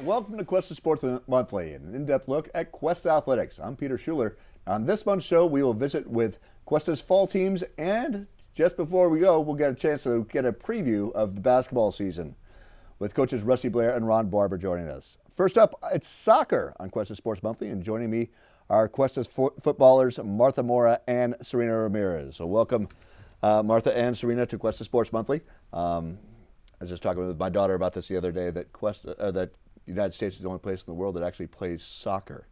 Welcome to Cuesta Sports Monthly, an in-depth look at Cuesta athletics. I'm Peter Schuler. On this month's show, we will visit with Cuesta's fall teams, and just before we go, we'll get a chance to get a preview of the basketball season with coaches Rusty Blair and Ron Barba joining us. First up, it's soccer on Cuesta Sports Monthly, and joining me are Cuesta's footballers Martha Mora and Serena Ramirez. So welcome, Martha and Serena, to Cuesta Sports Monthly. I was just talking with my daughter about this the other day, that that the United States is the only place in the world that actually plays soccer.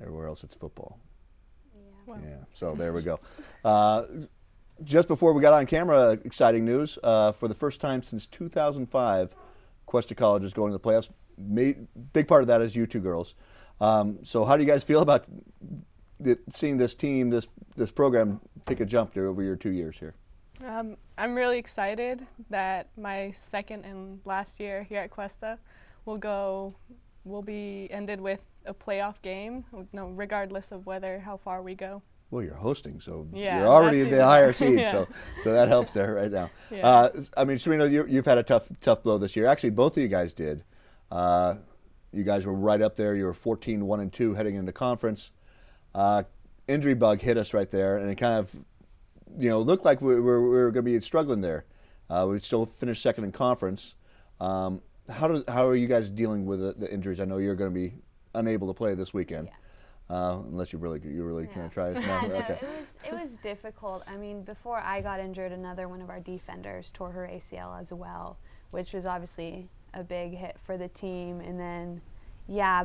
Everywhere else, it's football. Yeah, so there we go. Just before we got on camera, exciting news. For the first time since 2005, Cuesta College is going to the playoffs. Big part of that is you two girls. So how do you guys feel about seeing this team, this program, take a jump there over your 2 years here? I'm really excited that my second and last year here at Cuesta will be ended with a playoff game, regardless of how far we go. Well, you're hosting, so yeah, you're already in the higher seed, yeah. so that helps there right now. Yeah. I mean, Serena, you've had a tough blow this year. Actually, both of you guys did. You guys were right up there. You were 14-1-2 heading into conference. Injury bug hit us right there, and it kind of, looked like we were going to be struggling there. We still finished second in conference. How are you guys dealing with the injuries? I know you're going to be unable to play this weekend, unless you're really going to try it. No, Okay. it was difficult. I mean, before I got injured, another one of our defenders tore her ACL as well, which was obviously a big hit for the team. And then,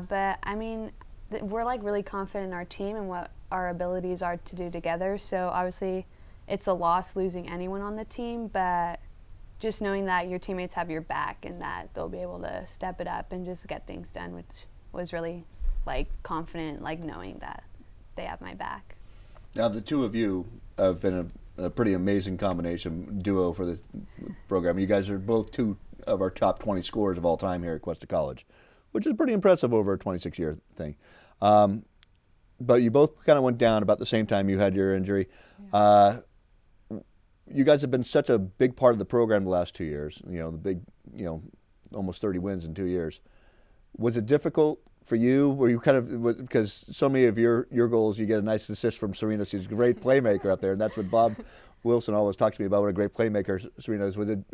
but I mean, we're like really confident in our team and what our abilities are to do together. So obviously, it's a loss losing anyone on the team, but just knowing that your teammates have your back and that they'll be able to step it up and just get things done, which was really confident, knowing that they have my back. Now, the two of you have been a pretty amazing combination duo for the program. You guys are both two of our top 20 scorers of all time here at Cuesta College, which is pretty impressive over a 26-year thing. But you both kind of went down about the same time you had your injury. Yeah. You guys have been such a big part of the program the last 2 years, the big, almost 30 wins in 2 years. Was it difficult for you? Were you kind of, because so many of your goals, you get a nice assist from Serena. She's a great playmaker up there, and that's what Bob Wilson always talks to me about, what a great playmaker Serena is. Did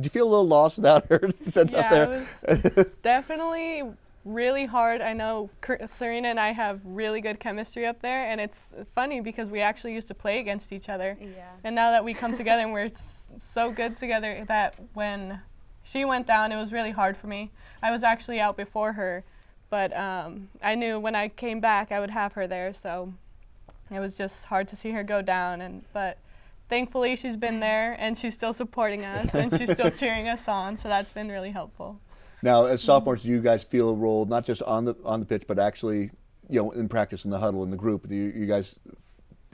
you feel a little lost without her sitting up there? It was definitely really hard. I know Serena and I have really good chemistry up there, and it's funny because we actually used to play against each other. Yeah. And now that we come together and we're so good together, that when she went down, it was really hard for me. I was actually out before her, but I knew when I came back I would have her there, so it was just hard to see her go down. But thankfully she's been there and she's still supporting us and she's still cheering us on, so that's been really helpful. Now, as sophomores, do you guys feel a role not just on the pitch, but actually, in practice, in the huddle, in the group? Do you guys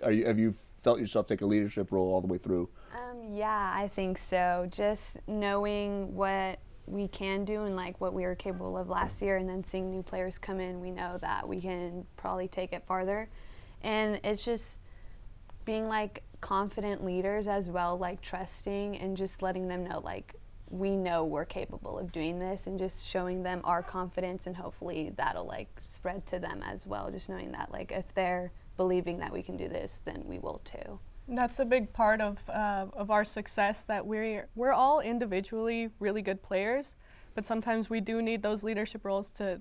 have you felt yourself take a leadership role all the way through? Yeah, I think so. Just knowing what we can do and what we were capable of last year, and then seeing new players come in, we know that we can probably take it farther. And it's just being confident leaders as well, trusting and just letting them know we know we're capable of doing this, and just showing them our confidence, and hopefully that'll spread to them as well, just knowing that if they're believing that we can do this, then we will too. That's a big part of our success, that we're all individually really good players, but sometimes we do need those leadership roles to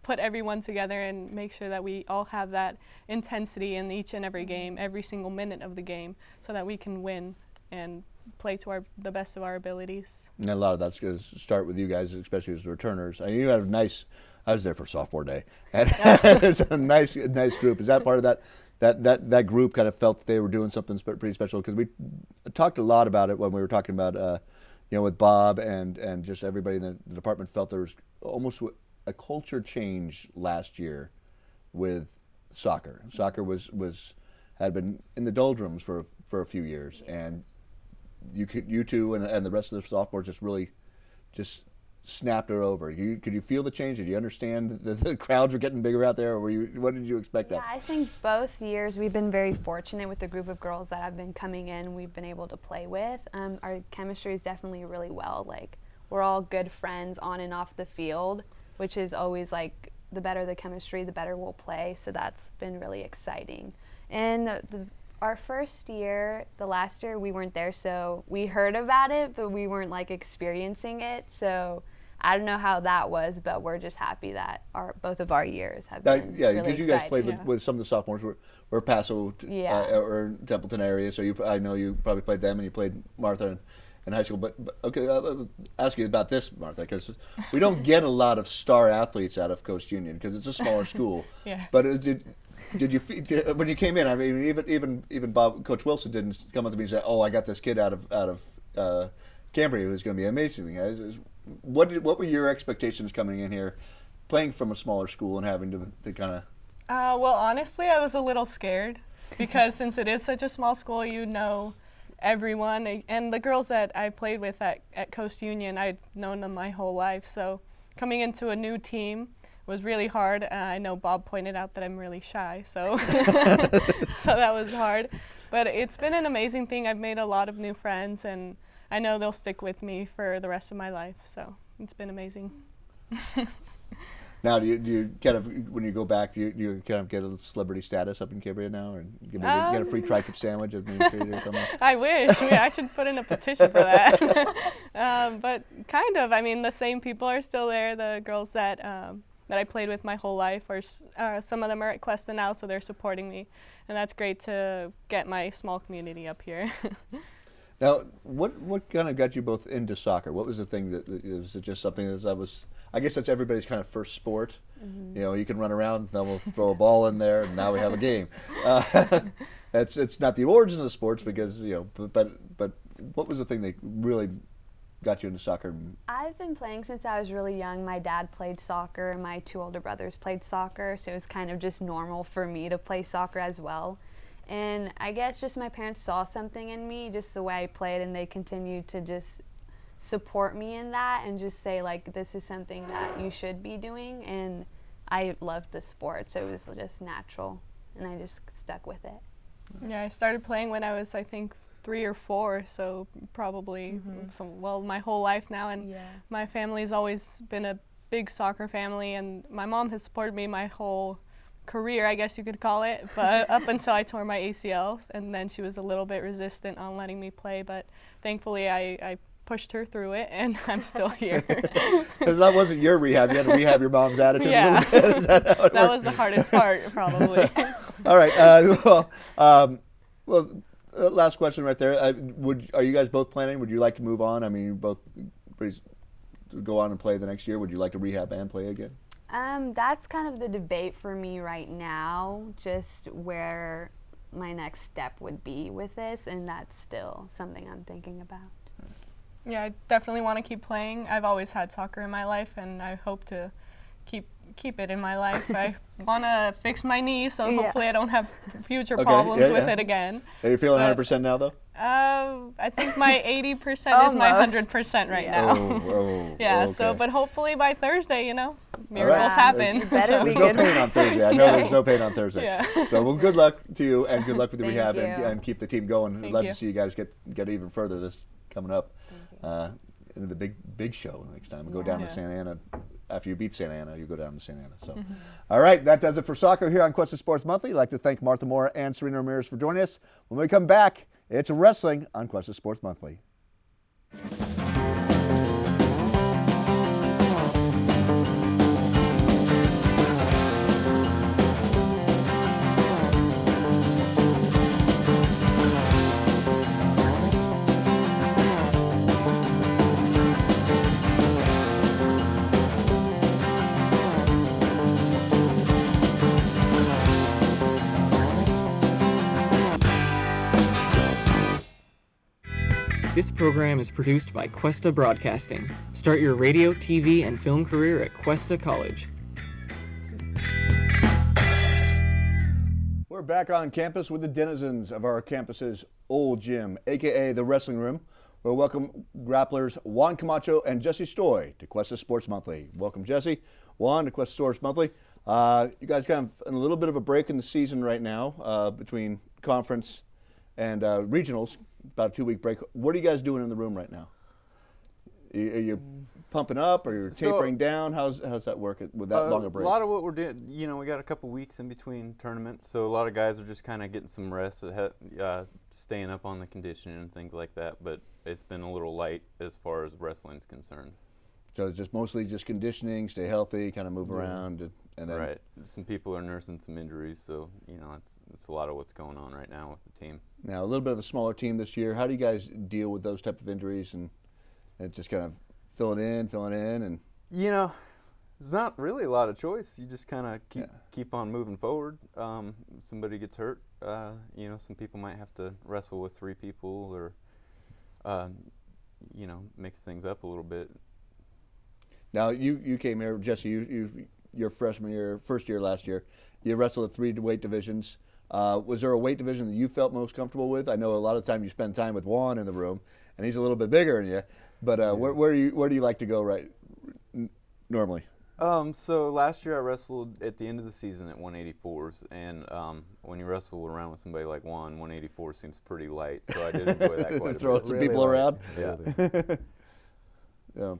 put everyone together and make sure that we all have that intensity in each and every game, every single minute of the game, so that we can win and play to the best of our abilities. And a lot of that's going to start with you guys, especially as returners. I mean, you have I was there for sophomore day, and it's a nice group. Is that part of that group kind of felt that they were doing something pretty special? Because we talked a lot about it when we were talking about, with Bob and just everybody in the department felt there was almost a culture change last year with soccer. Soccer had been in the doldrums for a few years, and you two and the rest of the sophomores just snapped her over. Could you feel the change? Did you understand that the crowds were getting bigger out there, or what did you expect? Yeah, I think both years we've been very fortunate with the group of girls that have been coming in. We've been able to play with. Our chemistry is definitely really well. we're all good friends on and off the field, which is always like the better the chemistry, the better we'll play. So that's been really exciting. And our first year, the last year, we weren't there, so we heard about it, but we weren't like experiencing it. So I don't know how that was, but we're just happy that both of our years have been yeah, really because you guys played exciting. with some of the sophomores were Paso or Templeton area, so I know you probably played them and you played Martha in high school. But okay, I'll ask you about this, Martha, because we don't get a lot of star athletes out of Coast Union because it's a smaller school. Yeah. But did you when you came in? I mean, even Bob, Coach Wilson didn't come up to me and say, "Oh, I got this kid out of Cambria who's going to be amazing." What were your expectations coming in here, playing from a smaller school and having to kind of? Well, honestly, I was a little scared because since it is such a small school, you know everyone, and the girls that I played with at Coast Union, I'd known them my whole life. So coming into a new team was really hard. I know Bob pointed out that I'm really shy, so so that was hard. But it's been an amazing thing. I've made a lot of new friends, and I know they'll stick with me for the rest of my life. So it's been amazing. Now, do you kind of, when you go back, do you kind of get a celebrity status up in Cambria now, and get a free tri-tip sandwich at Main Street or something? I wish. I should put in a petition for that. But kind of. I mean, the same people are still there. The girls that I played with my whole life, or some of them are at Cuesta now, so they're supporting me, and that's great to get my small community up here. Now, what kind of got you both into soccer? What was the thing was it just something that was? I guess that's everybody's kind of first sport. Mm-hmm. You know, you can run around, then we'll throw a ball in there, and now we have a game. It's not the origin of the sports because but what was the thing that really got you into soccer? I've been playing since I was really young. My dad played soccer, and my two older brothers played soccer, so it was kind of just normal for me to play soccer as well. And I guess just my parents saw something in me, just the way I played, and they continued to just support me in that and just say, like, this is something that you should be doing. And I loved the sport, so it was just natural, and I just stuck with it. Yeah, I started playing when I was, I think, 3 or 4, so probably my whole life now. And my family's always been a big soccer family, and my mom has supported me my whole career, I guess you could call it, but up until I tore my ACL, and then she was a little bit resistant on letting me play, but thankfully I pushed her through it, and I'm still here. Because that wasn't your rehab. You had to rehab your mom's attitude. Yeah. Is that how it that was the hardest part, probably. All right. Last question right there. Are you guys both planning? Would you like to move on? I mean, you both go on and play the next year. Would you like to rehab and play again? That's kind of the debate for me right now, just where my next step would be with this, and that's still something I'm thinking about. Yeah, I definitely want to keep playing. I've always had soccer in my life, and I hope to keep it in my life. I want to fix my knee, so hopefully I don't have future problems with it again. Are you feeling 100% now, though? I think my 80% is my 100% right now. Okay. So, but hopefully by Thursday, miracles happen. There's no pain on Thursday. I know there's no pain on Thursday. Yeah. So, well, good luck to you, and good luck with the rehab, and keep the team going. I'd love to see you guys get even further this coming up into the big show next time. Go down to Santa Ana. After you beat Santa Ana, you go down to Santa Ana. So, all right, that does it for soccer here on Cuesta Sports Monthly. I'd like to thank Martha Mora and Serena Ramirez for joining us. When we come back, it's wrestling on Cuesta Sports Monthly. This program is produced by Cuesta Broadcasting. Start your radio, TV, and film career at Cuesta College. We're back on campus with the denizens of our campus's old gym, a.k.a. the Wrestling Room. We'll welcome grapplers Juan Camacho and Jesse Stoy to Cuesta Sports Monthly. Welcome, Jesse. Juan to Cuesta Sports Monthly. You guys kind of in a little bit of a break in the season right now between conference and regionals. About a 2-week break. What are you guys doing in the room right now? Are you pumping up, or you're tapering down? How's that work with that long a break? A lot of what we're doing, we got a couple weeks in between tournaments, so a lot of guys are just kind of getting some rest, staying up on the conditioning and things like that. But it's been a little light as far as wrestling's concerned. So it's just mostly just conditioning, stay healthy, kind of move around, and then right. Some people are nursing some injuries, so it's a lot of what's going on right now with the team. Now a little bit of a smaller team this year. How do you guys deal with those type of injuries and just kind of filling in, and there's not really a lot of choice. You just kind of keep on moving forward. Somebody gets hurt, some people might have to wrestle with 3 people or mix things up a little bit. Now you came here, Jesse. Your freshman year, first year last year, you wrestled at 3 weight divisions. Was there a weight division that you felt most comfortable with? I know a lot of time you spend time with Juan in the room, and he's a little bit bigger than you. But where do you like to go normally? So last year I wrestled at the end of the season at 184s, and when you wrestle around with somebody like Juan, 184 seems pretty light. So I did enjoy that quite a bit. Throw some people around. Yeah.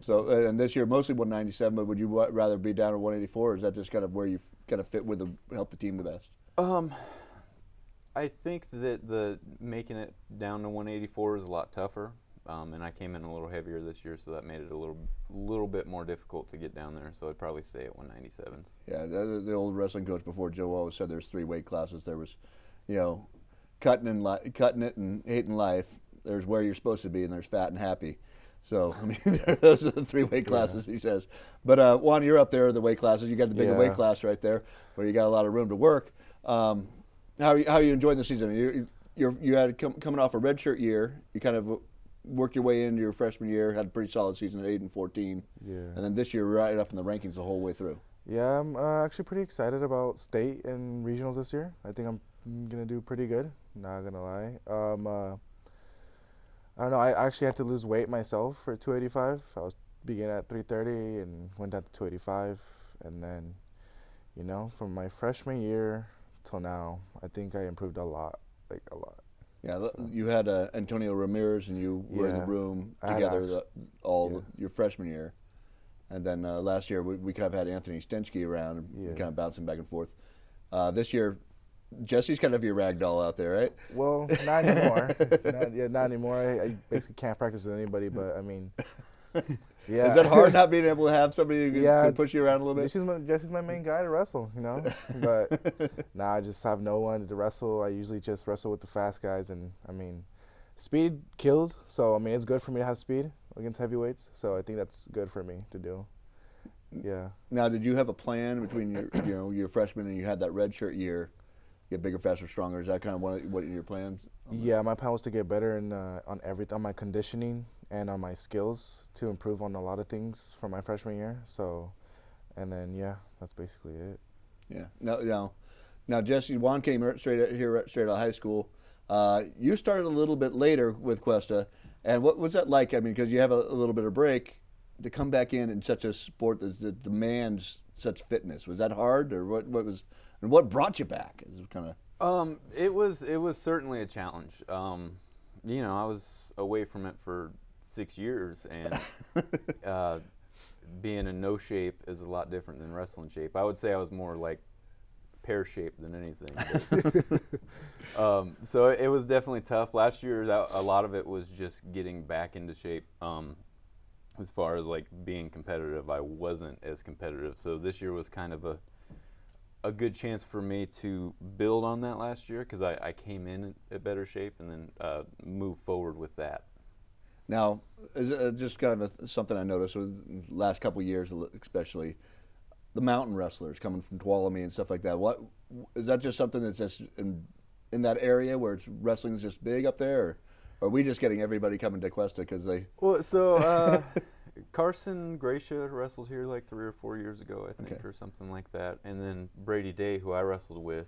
So and this year mostly 197, but would you rather be down at 184, or is that just kind of where you kind of fit with help the team the best? I think that the making it down to 184 is a lot tougher, and I came in a little heavier this year, so that made it a little bit more difficult to get down there. So I'd probably stay at 197s. Yeah, the old wrestling coach before Joe always said there's 3 weight classes. There was, cutting it and hating life. There's where you're supposed to be, and there's fat and happy. So, I mean, those are the 3 weight classes, he says. But, Juan, you're up there in the weight classes. You got the bigger weight class right there where you got a lot of room to work. How are you enjoying the season? You had coming off a redshirt year. You kind of worked your way into your freshman year, had a pretty solid season at 8-14. Yeah. And then this year, right up in the rankings the whole way through. Yeah, I'm actually pretty excited about state and regionals this year. I think I'm going to do pretty good, not going to lie. I don't know, I actually had to lose weight myself for 285. I was beginning at 330 and went down to 285. And then, from my freshman year till now, I think I improved a lot, Yeah, so. You had Antonio Ramirez and you were in the room together your freshman year. And then last year we kind of had Anthony Stensky around and kind of bouncing back and forth. This year, Jesse's kind of your rag doll out there, right? Well, not anymore. Not anymore. I basically can't practice with anybody, but I mean, yeah. Is that hard not being able to have somebody who can push you around a little bit? Jesse's my main guy to wrestle, But I just have no one to wrestle. I usually just wrestle with the fast guys, and I mean, speed kills. So I mean, it's good for me to have speed against heavyweights. So I think that's good for me to do. Yeah. Now, did you have a plan between your freshman and you had that redshirt year? Get bigger, faster, stronger. Is that kind of what your plans? Yeah, my plan was to get better on everything, on my conditioning and on my skills, to improve on a lot of things from my freshman year. So, and then that's basically it. Yeah. Now, Jesse, Juan came straight out of high school. You started a little bit later with Cuesta, and what was that like? I mean, because you have a little bit of break to come back in such a sport that demands such fitness. Was that hard, or what was? And what brought you back? It was certainly a challenge. I was away from it for 6 years, and being in no shape is a lot different than wrestling shape. I would say I was more like pear shaped than anything. So it was definitely tough. Last year, a lot of it was just getting back into shape. As far as like being competitive, I wasn't as competitive. So this year was kind of a good chance for me to build on that last year, because I came in at better shape and then move forward with that. Now, just kind of something I noticed with the last couple of years, especially the mountain wrestlers coming from Tuolumne and stuff like that. What is that? Just something that's just in that area where wrestling is just big up there, or are we just getting everybody coming to Cuesta because they? Well, so. Carson Gracia wrestled here like 3 or 4 years ago, I think, or something like that. And then Brady Day, who I wrestled with,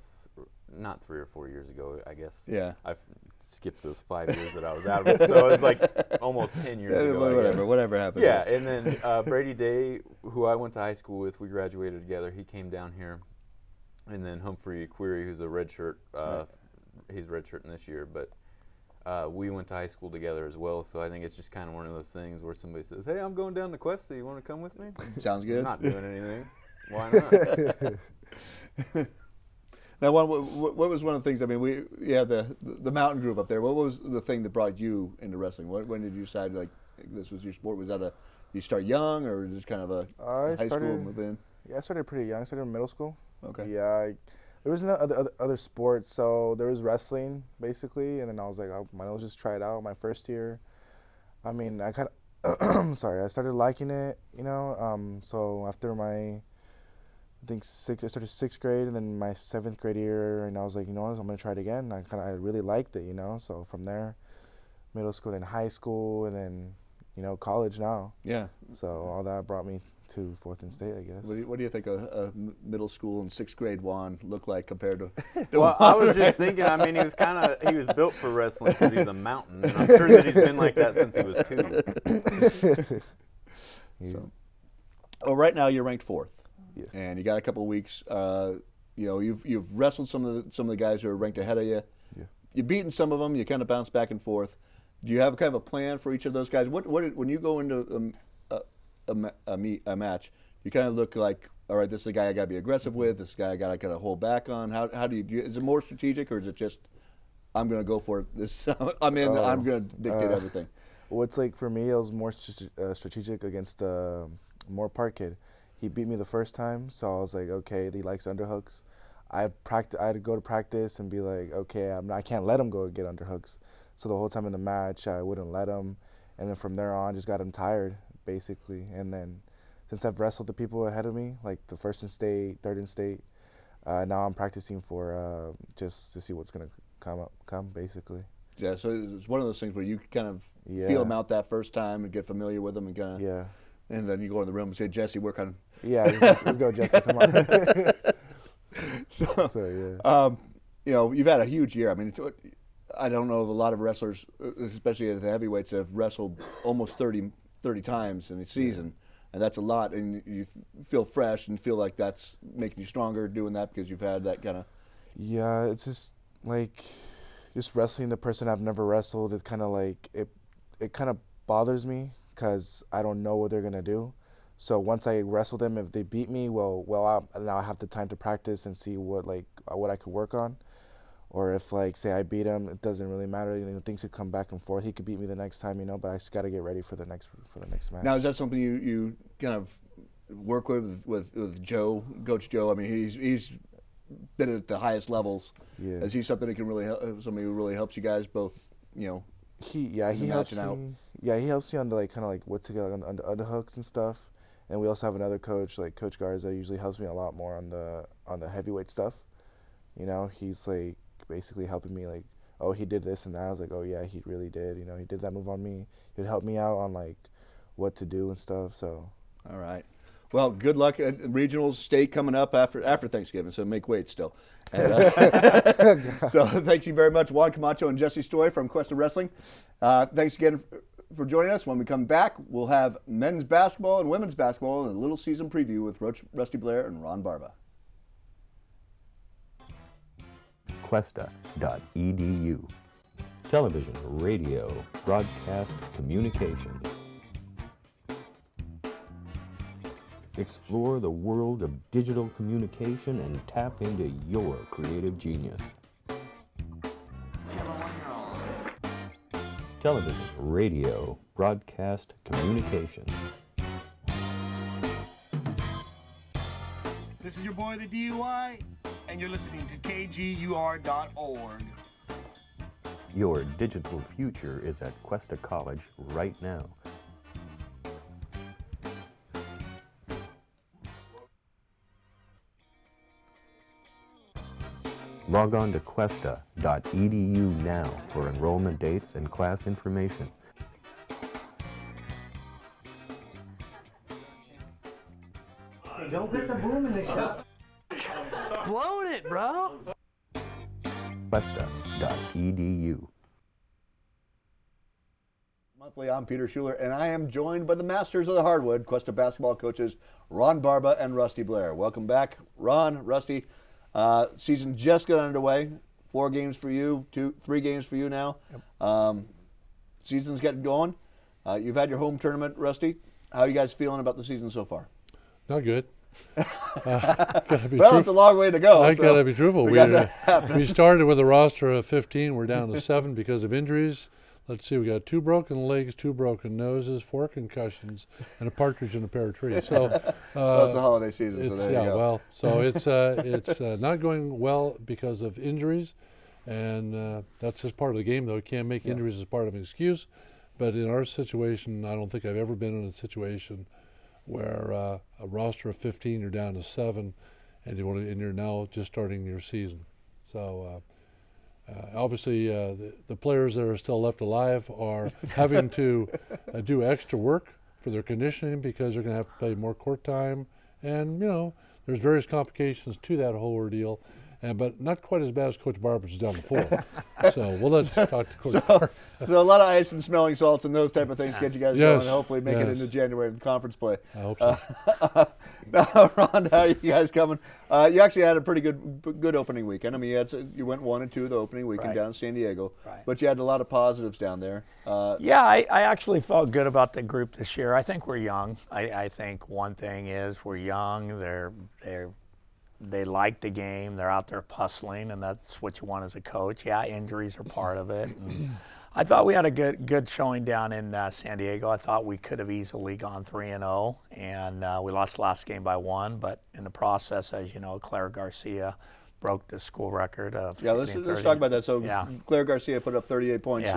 not 3 or 4 years ago, I guess. Yeah. I've skipped those 5 years that I was out of it. So it was like almost 10 years ago. Whatever happened. Yeah, and then Brady Day, who I went to high school with, we graduated together. He came down here. And then Humphrey Query, who's a redshirt, he's redshirting this year. But we went to high school together as well, so I think it's just kind of one of those things where somebody says, "Hey, I'm going down to Cuesta. You want to come with me?" Sounds good. I'm not doing anything. Why not? Now, what was one of the things? I mean, you have the mountain group up there. What was the thing that brought you into wrestling? When did you decide like this was your sport? Was that you start young, or just kind of a high school move in? Yeah, I started pretty young. I started in middle school. Okay. Yeah, there was no other sports, so there was wrestling basically, and then I was like, oh, might as well just try it out. My first year, I mean, I kind of, sorry, I started liking it, you know. So after my I started 6th grade, and then my 7th grade year, and I was like, you know what, I'm gonna try it again. I really liked it, you know. So from there, middle school, then high school, and then, you know, college now. Yeah. So all that brought me to 4th and State, I guess. What do you think a middle school and 6th grade Juan looked like compared to? Well, I was just thinking. I mean, he was built for wrestling because he's a mountain, and I'm sure that he's been like that since he was 2. Yeah. So, well, right now you're ranked 4th. Yeah. And you got a couple of weeks. You know, you've wrestled some of the guys who are ranked ahead of you. Yeah. You've beaten some of them. You kind of bounce back and forth. Do you have kind of a plan for each of those guys? When you go into a match, you kind of look like, all right, this is the guy I got to be aggressive with. This guy I got to hold back on. How do you? Is it more strategic, or is it just I'm going to go for it? This I'm going to dictate everything. Well, it's like for me, it was more strategic against the Mora Park kid. He beat me the first time, so I was like, okay, he likes underhooks. I had to go to practice and be like, okay, I can't let him go get underhooks. So the whole time in the match, I wouldn't let him, and then from there on, just got him tired, basically. And then since I've wrestled the people ahead of me, like the 1st in State, 3rd in State, now I'm practicing for just to see what's gonna come basically. Yeah, so it's one of those things where you kind of feel them out that first time and get familiar with them and kind of and then you go in the room and say, Jesse, work on. Yeah, let's go, Jesse. Come on. So you know, you've had a huge year. I mean, I don't know of a lot of wrestlers, especially at the heavyweights, that have wrestled almost 30 times in a season, and that's a lot. And you feel fresh and feel like that's making you stronger doing that because you've had that kind of. Yeah, it's just like just wrestling the person I've never wrestled. It's kind of like it kind of bothers me because I don't know what they're gonna do. So once I wrestle them, if they beat me, now I have the time to practice and see what I could work on. Or if say I beat him, it doesn't really matter. You know, things could come back and forth. He could beat me the next time, you know. But I just got to get ready for the next match. Now, is that something you kind of work with Joe, Coach Joe? I mean, he's been at the highest levels. Yeah. Is he something that can really somebody who really helps you guys both? You know. He helps me. Yeah, he helps me on the kind of what to get on the underhooks and stuff. And we also have another coach, like Coach Garza, usually helps me a lot more on the heavyweight stuff. You know, he's basically helping me oh, he did this and that. I was like, oh yeah, he really did. You know, he did that move on me. He'd help me out on what to do and stuff. So. All right. Well, good luck at regionals, state coming up after Thanksgiving, so make weight still. And, so thank you very much, Juan Camacho and Jesse Stoy from Cuesta Wrestling. Thanks again for joining us. When we come back, we'll have men's basketball and women's basketball and a little season preview with Rusty Blair and Ron Barba. Cuesta.edu. Television, radio, broadcast, communications. Explore the world of digital communication and tap into your creative genius. Television, radio, broadcast, communications. This is your boy, the DUI, and you're listening to KGUR.org. Your digital future is at Cuesta College right now. Log on to Cuesta.edu now for enrollment dates and class information. Don't put the boom in the shot. Blowing it, bro. Cuesta.edu. Monthly, I'm Peter Schuler, and I am joined by the masters of the hardwood, Cuesta basketball coaches Ron Barba and Rusty Blair. Welcome back, Ron, Rusty. Season just got underway 4 games for you, 3 games for you now. Season's getting going. You've had your home tournament, Rusty. How are you guys feeling about the season so far? Not good. It's a long way to go. I got to be truthful. We started with a roster of 15. We're down to 7 because of injuries. Let's see, we got 2 broken legs, 2 broken noses, 4 concussions, and a partridge in a pear tree. So it's the holiday season, so there you go. Well, so it's not going well because of injuries, and that's just part of the game, though. You can't make injuries as part of an excuse. But in our situation, I don't think I've ever been in a situation where a roster of 15, you're down to 7, and you're now just starting your season. So. Obviously, the players that are still left alive are having to do extra work for their conditioning because they're going to have to play more court time. And, there's various complications to that whole ordeal, but not quite as bad as Coach Barba, is down to 4. So we'll let you talk to Coach Barba. So a lot of ice and smelling salts and those type of things get you guys going and hopefully make it into January in conference play. I hope so. Now, Ron, how are you guys coming? You actually had a pretty good opening weekend. I mean, you went 1-2 the opening weekend down in San Diego, but you had a lot of positives down there. I actually felt good about the group this year. I think we're young. I think one thing is we're young. They like the game. They're out there hustling, and that's what you want as a coach. Yeah, injuries are part of it. And I thought we had a good showing down in San Diego. I thought we could have easily gone 3-0, and we lost the last game by 1. But in the process, as you know, Claire Garcia broke the school record of let's talk about that. So Claire Garcia put up 38 points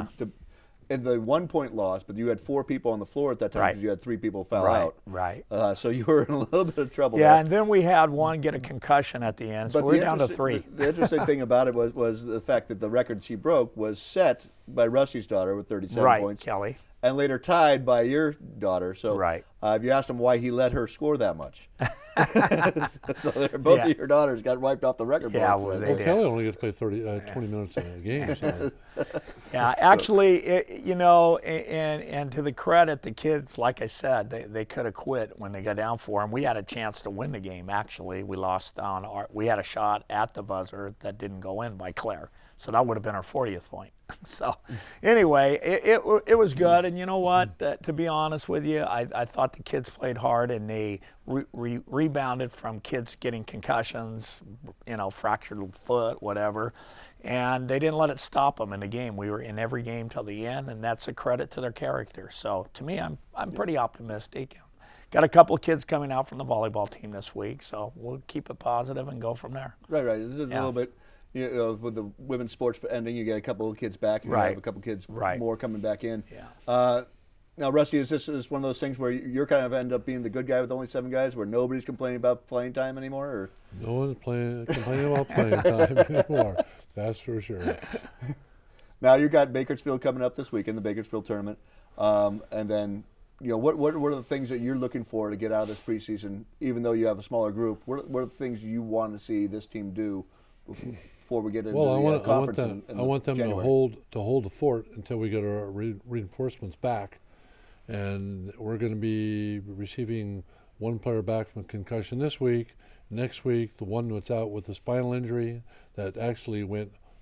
in the 1-point loss, but you had 4 people on the floor at that time because you had 3 people foul out. Right. So you were in a little bit of trouble. Yeah, and then we had one get a concussion at the end, so we're down to 3. The interesting thing about it was the fact that the record she broke was set by Rusty's daughter with 37 points. Kelly. And later tied by your daughter. So if you asked him why he let her score that much. So both of your daughters got wiped off the record board. Yeah, well, Kelly only gets to play 20 minutes in a game. So. Yeah, actually, and to the credit, the kids, like I said, they could have quit when they got down 4, and we had a chance to win the game, actually. We lost we had a shot at the buzzer that didn't go in by Claire. So that would have been our 40th point. So anyway, it was good. And you know what? To be honest with you, I thought the kids played hard, and they rebounded from kids getting concussions, fractured foot, whatever. And they didn't let it stop them in the game. We were in every game till the end, and that's a credit to their character. So to me, I'm pretty optimistic. Got a couple of kids coming out from the volleyball team this week, so we'll keep it positive and go from there. Right. This is a little bit. With the women's sports ending, you get a couple of kids back, and you have a couple of kids more coming back in. Yeah. Now, Rusty, is this one of those things where you're kind of end up being the good guy with only 7 guys, where nobody's complaining about playing time anymore? Or? No one's complaining about playing time anymore. That's for sure. Now you got Bakersfield coming up this weekend, the Bakersfield tournament, and then what are the things that you're looking for to get out of this preseason? Even though you have a smaller group, what are the things you want to see this team do before we get into the conference? I want them to hold the fort until we get our reinforcements back, and we're going to be receiving 1 player back from a concussion this week. Next week, the one that's out with a spinal injury that actually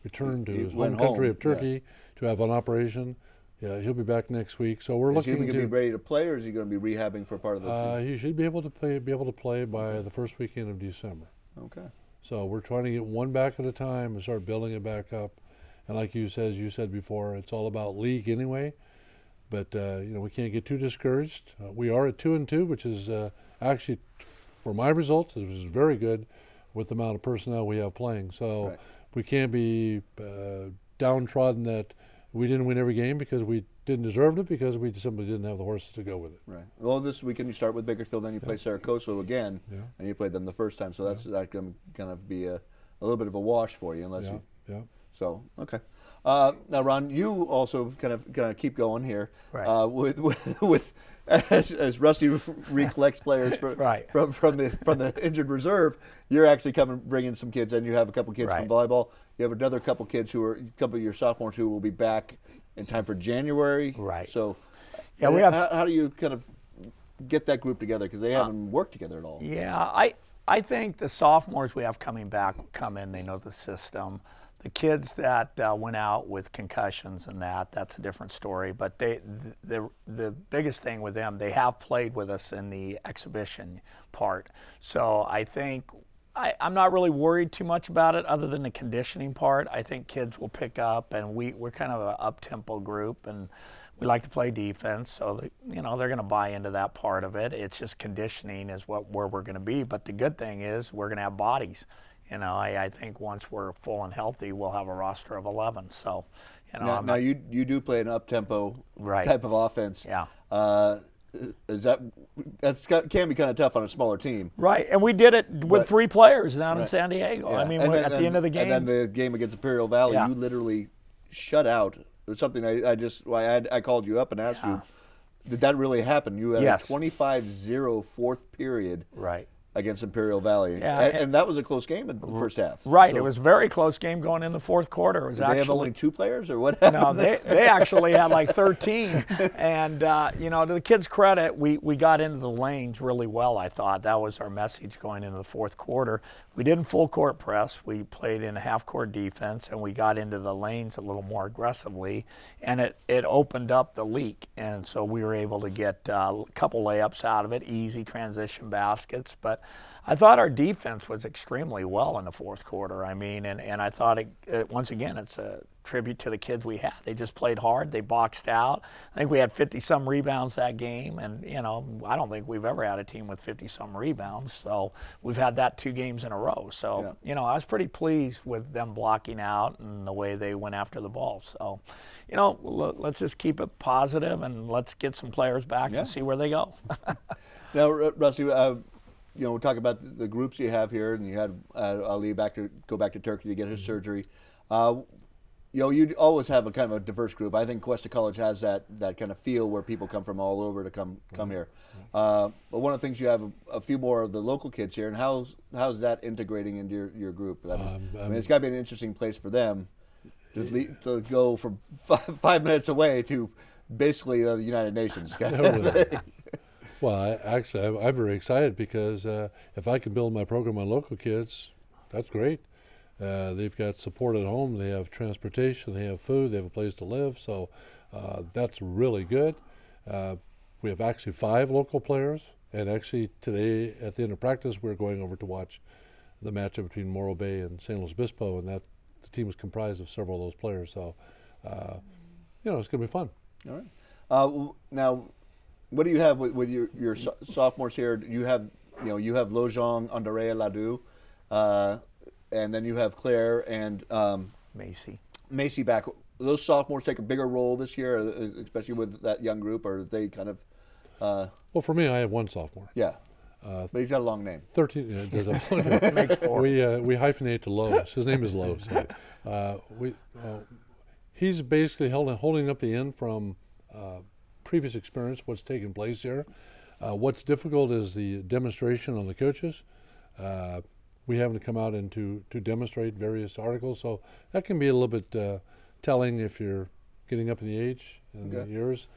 returned to his home country of Turkey to have an operation. Yeah, he'll be back next week. So we're looking. Is he going to be ready to play, or is he going to be rehabbing for part of the season? He should be able to play by the first weekend of December. Okay. So we're trying to get 1 back at a time and start building it back up. And like you said before, it's all about league anyway. But we can't get too discouraged. We are at 2-2, which is actually, for my results, it was very good with the amount of personnel we have playing. So we can't be downtrodden that we didn't win every game because we didn't deserve it, because we simply didn't have the horses to go with it. Right. Well, this weekend you start with Bakersfield, then you play Saracoso again, and you played them the first time. So that's going to kind of be a little bit of a wash for you, unless you. Yeah. So okay. Now, Ron, you also kind of keep going here with as Rusty recollects players from the injured reserve. You're actually bringing some kids, and you have a couple kids from volleyball. You have another couple kids a couple of your sophomores who will be back in time for January. Right. So, we have. How do you kind of get that group together, because they haven't worked together at all? Yeah, I think the sophomores we have coming back will come in. They know the system. The kids that went out with concussions and that's a different story. But the biggest thing with them, they have played with us in the exhibition part. So I think I'm not really worried too much about it other than the conditioning part. I think kids will pick up, and we're kind of an up-tempo group, and we like to play defense, so they're going to buy into that part of it. It's just conditioning is where we're going to be. But the good thing is we're going to have bodies. I think once we're full and healthy, we'll have a roster of 11. So, now you do play an up-tempo type of offense. Yeah. Can be kind of tough on a smaller team. Right, and we did it with 3 players down in San Diego. Yeah. I mean, at the end of the game. And then the game against Imperial Valley, you literally shut out. It was something I called you up and asked you, did that really happen? You had a 25-0 fourth period. Right. Against Imperial Valley, and that was a close game in the first half. Right, so it was a very close game going in the fourth quarter. It was did they have only 2 players, or what happened? No, they actually had like 13. And to the kids' credit, we got into the lanes really well. I thought that was our message going into the fourth quarter. We didn't full court press. We played in a half court defense, and we got into the lanes a little more aggressively, and it opened up the leak. And so we were able to get a couple layups out of it, easy transition baskets. But I thought our defense was extremely well in the fourth quarter. I mean, and I thought, once again, it's a tribute to the kids we had. They just played hard. They boxed out. I think we had 50-some rebounds that game, and, I don't think we've ever had a team with 50-some rebounds. So we've had that 2 games in a row. So, I was pretty pleased with them blocking out and the way they went after the ball. So, let's just keep it positive, and let's get some players back and see where they go. Now, Rusty, we'll talk about the groups you have here, and you had Ali go back to Turkey to get his surgery. You always have a kind of a diverse group. I think Cuesta College has that kind of feel where people come from all over to come here. But one of the things, you have a few more of the local kids here, and how's that integrating into your group? I mean, it's got to be an interesting place for them to go from 5 minutes away to basically the United Nations. Well, I'm very excited because if I can build my program on local kids, that's great. They've got support at home. They have transportation. They have food. They have a place to live. So that's really good. We have actually 5 local players. And actually today at the end of practice, we're going over to watch the matchup between Morro Bay and San Luis Obispo. And the team is comprised of several of those players. So, it's going to be fun. All right. Now, what do you have with your sophomores here? You have Lojong, Andrea Ladu, and then you have Claire and Macy back. Those sophomores take a bigger role this year, especially with that young group, or are they kind of? Well, for me, I have 1 sophomore. Yeah, but he's got a long name. 13. It does have a long name. We hyphenate to Lowe's. His name is Lowe's. He's basically holding up the end from previous experience, what's taken place here. What's difficult is the demonstration on the coaches. We have to come out and to demonstrate various articles, so that can be a little bit telling if you're getting up in the age and the years.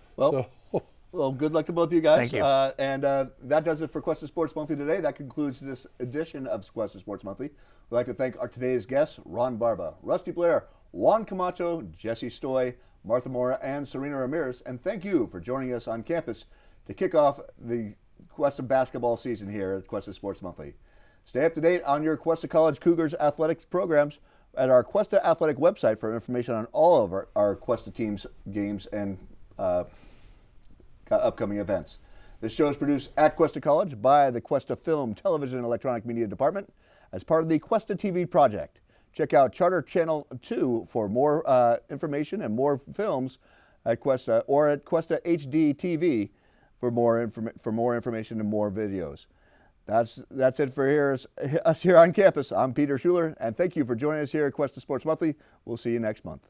Well, good luck to both of you guys. Thank you. And that does it for Cuesta Sports Monthly today. That concludes this edition of Cuesta Sports Monthly. We'd like to thank today's guests, Ron Barba, Rusty Blair, Juan Camacho, Jesse Stoy, Martha Mora, and Serena Ramirez. And thank you for joining us on campus to kick off the Cuesta basketball season here at Cuesta Sports Monthly. Stay up to date on your Cuesta College Cougars athletics programs at our Cuesta Athletic website for information on all of our Cuesta teams, games, and upcoming events. This show is produced at Cuesta College by the Cuesta Film, Television, and Electronic Media Department as part of the Cuesta TV project. Check out Charter Channel 2 for more information and more films at Cuesta, or at Cuesta HD TV for more information and more videos. That's it for us here on campus. I'm Peter Schuler, and thank you for joining us here at Cuesta Sports Monthly. We'll see you next month.